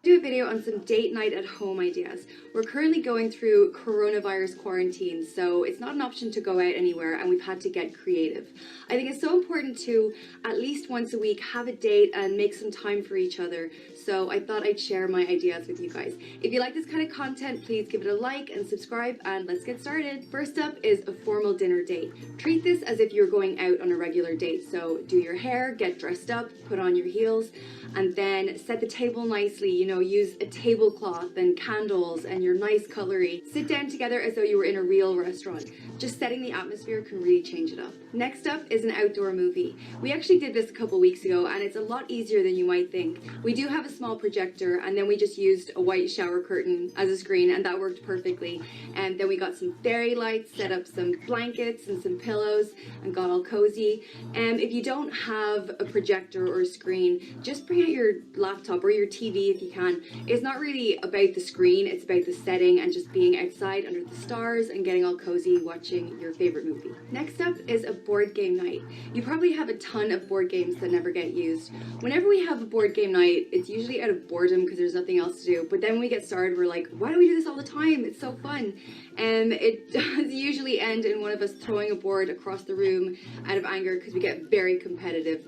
Do a video on some date night at home ideas. We're currently going through coronavirus quarantine, so it's not an option to go out anywhere, and we've had to get creative. I think it's so important to, at least once a week, have a date and make some time for each other. So I thought I'd share my ideas with you guys. If you like this kind of content, please give it a like and subscribe, and let's get started. First up is a formal dinner date. Treat this as if you're going out on a regular date. So do your hair, get dressed up, put on your heels, and then set the table nicely. Use a tablecloth and candles and your nice cutlery. Sit down together as though you were in a real restaurant. Just setting the atmosphere can really change it up. Next up is an outdoor movie. We actually did this a couple weeks ago, and it's a lot easier than you might think. We do have a small projector, and then we just used a white shower curtain as a screen, and that worked perfectly. And then we got some fairy lights, set up some blankets and some pillows, and got all cozy. And if you don't have a projector or a screen, just bring out your laptop or your TV if you can. It's not really about the screen, it's about the setting and just being outside under the stars and getting all cozy watching your favorite movie. Next up is a board game night. You probably have a ton of board games that never get used. Whenever we have a board game night, it's usually out of boredom because there's nothing else to do, but then when we get started, we're like, why do we do this all the time? It's so fun. And it does usually end in one of us throwing a board across the room out of anger because we get very competitive,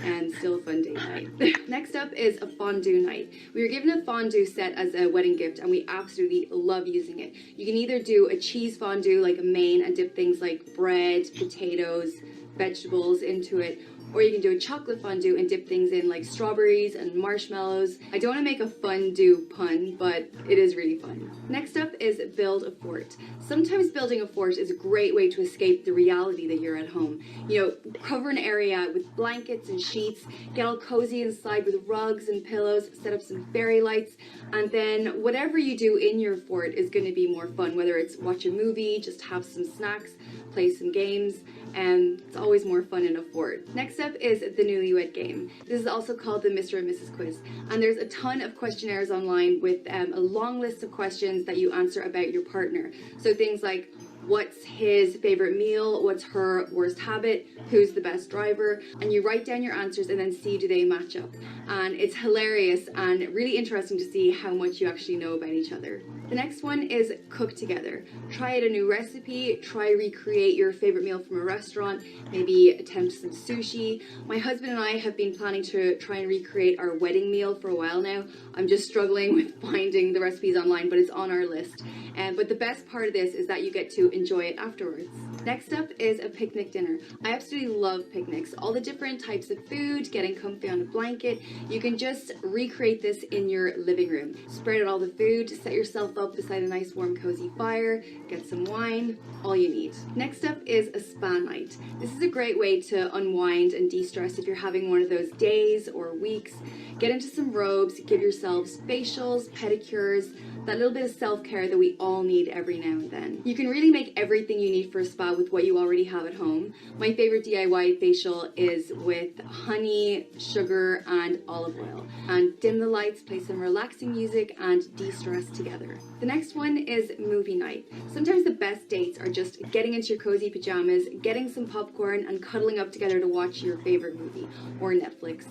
and still a fun date night. Next up is a fondue night. We were given a fondue set as a wedding gift, and we absolutely love using it. You can either do a cheese fondue like a main and dip things like bread, potatoes, vegetables into it, or you can do a chocolate fondue and dip things in like strawberries and marshmallows. I don't want to make a fondue pun, but it is really fun. Next up is build a fort. Sometimes building a fort is a great way to escape the reality that you're at home. Cover an area with blankets and sheets, get all cozy inside with rugs and pillows, set up some fairy lights, and then whatever you do in your fort is going to be more fun, whether it's watch a movie, just have some snacks, play some games, and it's always more fun in a fort. Next up is the newlywed game. This is also called the Mr. and Mrs. quiz, and there's a ton of questionnaires online with a long list of questions that you answer about your partner. So things like, what's his favorite meal? What's her worst habit? Who's the best driver? And you write down your answers and then see do they match up. And it's hilarious and really interesting to see how much you actually know about each other. The next one is cook together. Try out a new recipe, try recreate your favorite meal from a restaurant, maybe attempt some sushi. My husband and I have been planning to try and recreate our wedding meal for a while now. I'm just struggling with finding the recipes online, but it's on our list. But the best part of this is that you get to enjoy it afterwards. Next up is a picnic dinner. I absolutely love picnics. All the different types of food, getting comfy on a blanket. You can just recreate this in your living room. Spread out all the food, set yourself up beside a nice warm cozy fire, get some wine, all you need. Next up is a spa night. This is a great way to unwind and de-stress if you're having one of those days or weeks. Get into some robes, give yourselves facials, pedicures, that little bit of self-care that we all need every now and then. You can really make everything you need for a spa with what you already have at home. My favorite DIY facial is with honey, sugar, and olive oil. And dim the lights, play some relaxing music, and de-stress together. The next one is movie night. Sometimes the best dates are just getting into your cozy pajamas, getting some popcorn, and cuddling up together to watch your favorite movie, or Netflix.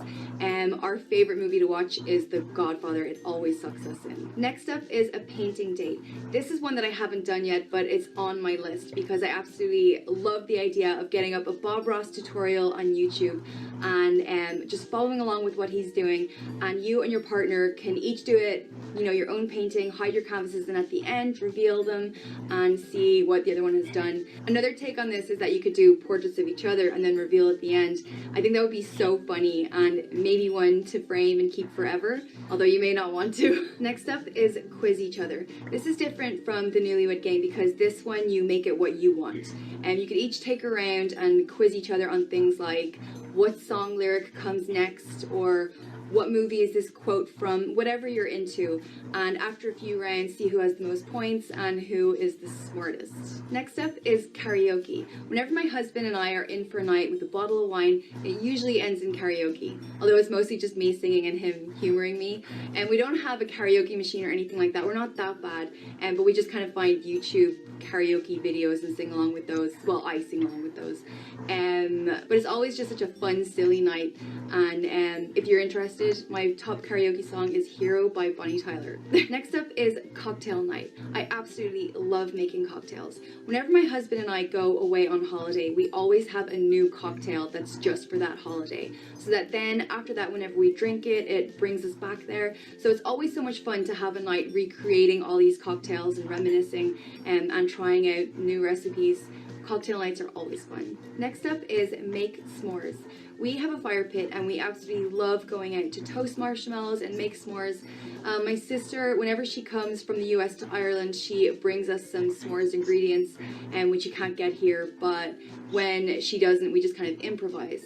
Our favorite movie to watch is The Godfather. It always sucks us in. Next up is a painting date. This is one that I haven't done yet, but it's on my list because I absolutely love the idea of getting up a Bob Ross tutorial on YouTube and just following along with what he's doing, and you and your partner can each do it, your own painting, hide your canvases, and at the end reveal them and see what the other one has done. Another take on this is that you could do portraits of each other and then reveal at the end. I think that would be so funny and maybe one to frame and keep forever, although you may not want to. Next up is quiz each other. This is different from the newlywed game because this one you make it what you want, and you could each take a round and quiz each other on things like what song lyric comes next, or what movie is this quote from, whatever you're into, and after a few rounds see who has the most points and who is the smartest. Next up is karaoke. Whenever my husband and I are in for a night with a bottle of wine, it usually ends in karaoke, although it's mostly just me singing and him humoring me. And we don't have a karaoke machine or anything like that. We're not that bad, but we just kind of find YouTube karaoke videos and sing along with those. Well, I sing along with those. But it's always just such a fun, silly night. And if you're interested, my top karaoke song is Hero by Bonnie Tyler. Next up is cocktail night. I absolutely love making cocktails. Whenever my husband and I go away on holiday, we always have a new cocktail that's just for that holiday. So that then after that, whenever we drink it, it brings us back there. So it's always so much fun to have a night recreating all these cocktails and reminiscing and trying out new recipes. Cocktail nights are always fun. Next up is make s'mores. We have a fire pit and we absolutely love going out to toast marshmallows and make s'mores. My sister, whenever she comes from the US to Ireland, she brings us some s'mores ingredients which you can't get here, but when she doesn't, we just kind of improvise.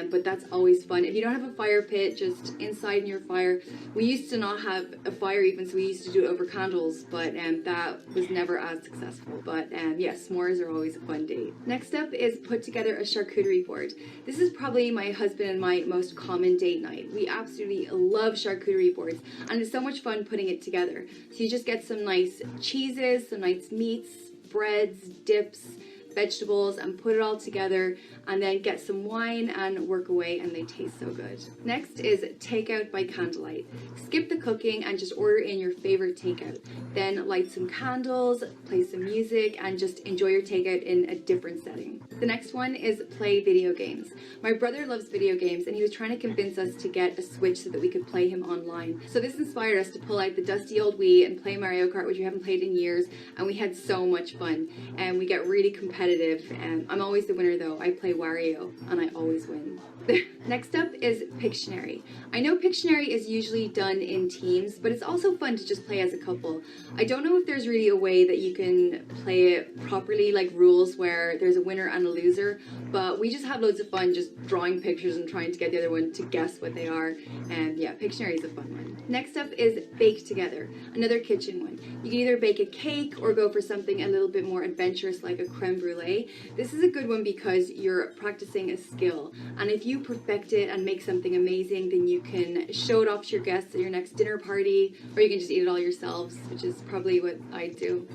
But that's always fun. If you don't have a fire pit, just inside in your fire. We used to not have a fire even, so we used to do it over candles, but that was never as successful. But yeah, s'mores are always a fun date. Next up is put together a charcuterie board. This is probably my husband and my most common date night. We absolutely love charcuterie boards, and it's so much fun putting it together. So you just get some nice cheeses, some nice meats, breads, dips, vegetables, and put it all together, and then get some wine and work away, and they taste so good. Next is takeout by candlelight. Skip the cooking and just order in your favorite takeout. Then light some candles, play some music, and just enjoy your takeout in a different setting. The next one is play video games. My brother loves video games, and he was trying to convince us to get a Switch so that we could play him online. So this inspired us to pull out the dusty old Wii and play Mario Kart, which we haven't played in years, and we had so much fun. And we get really competitive. I'm always the winner though. I play Wario and I always win. Next up is Pictionary. I know Pictionary is usually done in teams, but it's also fun to just play as a couple. I don't know if there's really a way that you can play it properly, like rules where there's a winner and a loser, but we just have loads of fun just drawing pictures and trying to get the other one to guess what they are. And yeah, Pictionary is a fun one. Next up is Bake Together, another kitchen one. You can either bake a cake or go for something a little bit more adventurous like a creme brulee. This is a good one because you're practicing a skill, and if you perfect it and make something amazing, then you can show it off to your guests at your next dinner party, or you can just eat it all yourselves, which is probably what I do.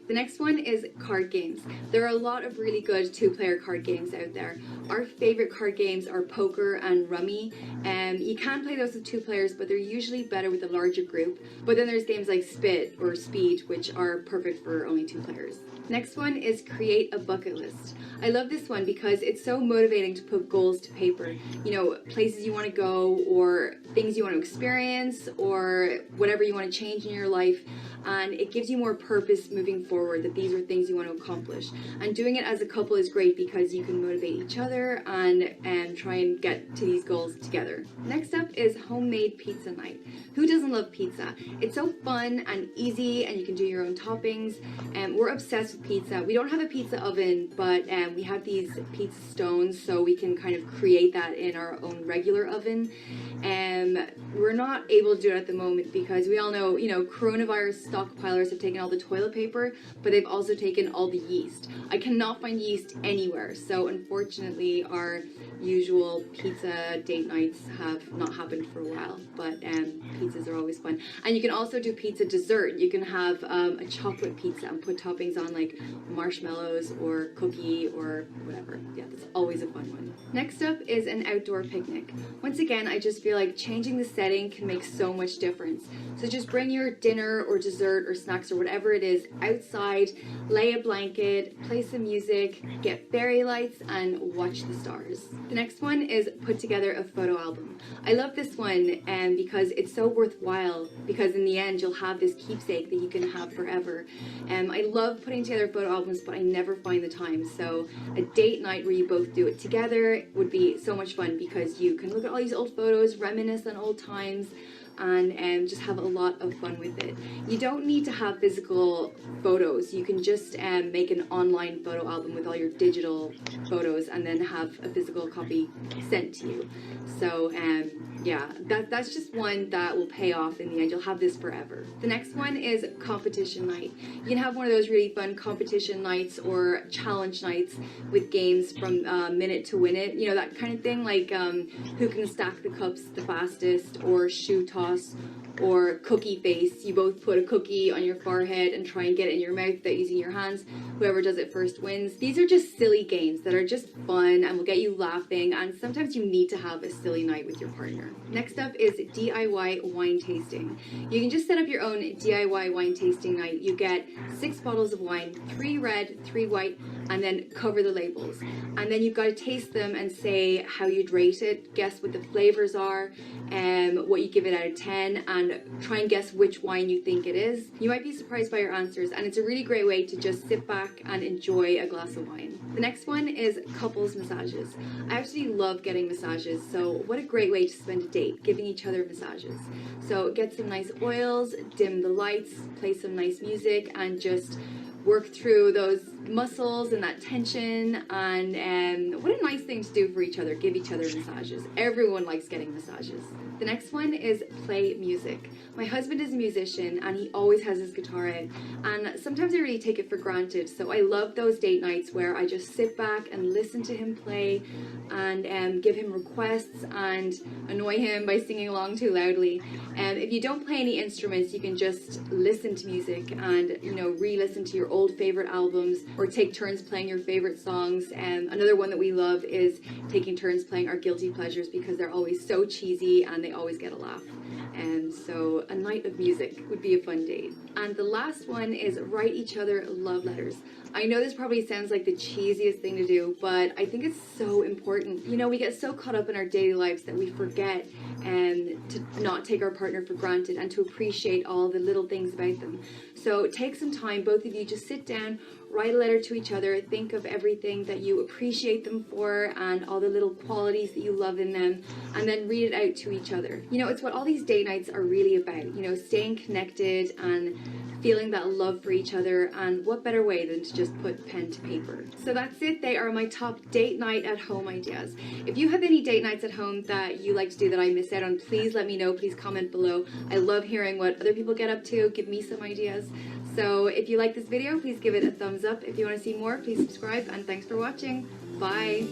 The next one is card games. There are a lot of really good two-player card games out there. Our favorite card games are poker and rummy. You can play those with two players, but they're usually better with a larger group. But then there's games like Spit or Speed, which are perfect for only two players. Next one is create a bucket list. I love this one because it's so motivating to put goals to paper. You know, places you want to go, or things you want to experience, or whatever you want to change in your life. And it gives you more purpose moving forward, that these are things you want to accomplish. And doing it as a couple is great because you can motivate each other and try and get to these goals together. Next up is homemade pizza night. Who doesn't love pizza? It's so fun and easy, and you can do your own toppings. We're obsessed with pizza. We don't have a pizza oven, but we have these pizza stones, so we can kind of create that in our own regular oven. We're not able to do it at the moment because we all know, you know, coronavirus stockpilers have taken all the toilet paper, but they've also taken all the yeast. I cannot find yeast anywhere, so unfortunately our usual pizza date nights have not happened for a while, but pizzas are always fun. And you can also do pizza dessert. You can have a chocolate pizza and put toppings on like marshmallows or cookie or whatever. Yeah, that's always a fun one. Next up is an outdoor picnic. Once again, I just feel like changing the setting can make so much difference. So just bring your dinner or dessert or snacks or whatever it is outside, lay a blanket, play some music, get fairy lights, and watch the stars. The next one is put together a photo album. I love this one because it's so worthwhile, because in the end you'll have this keepsake that you can have forever. I love putting together photo albums, but I never find the time. So a date night where you both do it together would be so much fun because you can look at all these old photos, reminisce on old times, and just have a lot of fun with it. You don't need to have physical photos. You can just make an online photo album with all your digital photos and then have a physical copy sent to you. So yeah, that's just one that will pay off in the end. You'll have this forever. The next one is competition night. You can have one of those really fun competition nights or challenge nights with games from minute to win it. You know, that kind of thing, like who can stack the cups the fastest, or shoe toss, or cookie face. You both put a cookie on your forehead and try and get it in your mouth without using your hands. Whoever does it first wins. These are just silly games that are just fun and will get you laughing, and sometimes you need to have a silly night with your partner. Next up is DIY wine tasting. You can just set up your own DIY wine tasting night. You get 6 bottles of wine, 3 red, 3 white, and then cover the labels. And then you've got to taste them and say how you'd rate it, guess what the flavors are, what you give it out of 10, and try and guess which wine you think it is. You might be surprised by your answers, and it's a really great way to just sit back and enjoy a glass of wine. The next one is couples massages. I absolutely love getting massages, so what a great way to spend a date, giving each other massages. So get some nice oils, dim the lights, play some nice music, and just work through those muscles and that tension, and what a nice thing to do for each other, give each other massages. Everyone likes getting massages. The next one is play music. My husband is a musician and he always has his guitar out, and sometimes I really take it for granted, so I love those date nights where I just sit back and listen to him play and give him requests and annoy him by singing along too loudly. And if you don't play any instruments, you can just listen to music and, you know, re-listen to your old favorite albums, or take turns playing your favorite songs. And another one that we love is taking turns playing our guilty pleasures, because they're always so cheesy and they always get a laugh. And so a night of music would be a fun date. And the last one is write each other love letters. I know this probably sounds like the cheesiest thing to do, but I think it's so important. You know, we get so caught up in our daily lives that we forget to not take our partner for granted and to appreciate all the little things about them. So take some time, both of you, just sit down, write a letter to each other, think of everything that you appreciate them for and all the little qualities that you love in them, and then read it out to each other. You know, it's what all these date nights are really about, you know, staying connected and feeling that love for each other, and what better way than to just put pen to paper. So that's it. They are my top date night at home ideas. If you have any date nights at home that you like to do that I miss out on, please let me know. Please comment below. I love hearing what other people get up to. Give me some ideas. So if you like this video, please give it a thumbs up. If you want to see more, please subscribe, and thanks for watching. Bye.